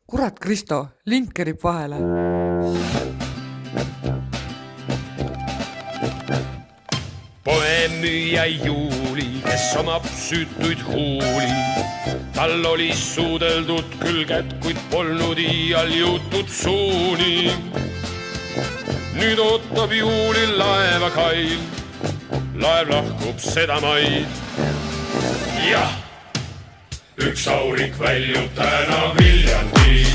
Kurat, Kristo, link kerib vahele. Poemüüja Juuli, kes omab süütuid huuli. Tal oli suudeldud külged, kuid polnud iial jõutud suuni. Nüüd ootab Juulil laeva kail, laev lahkub seda maid. Jah, üks aurik väljub täna Viljandis.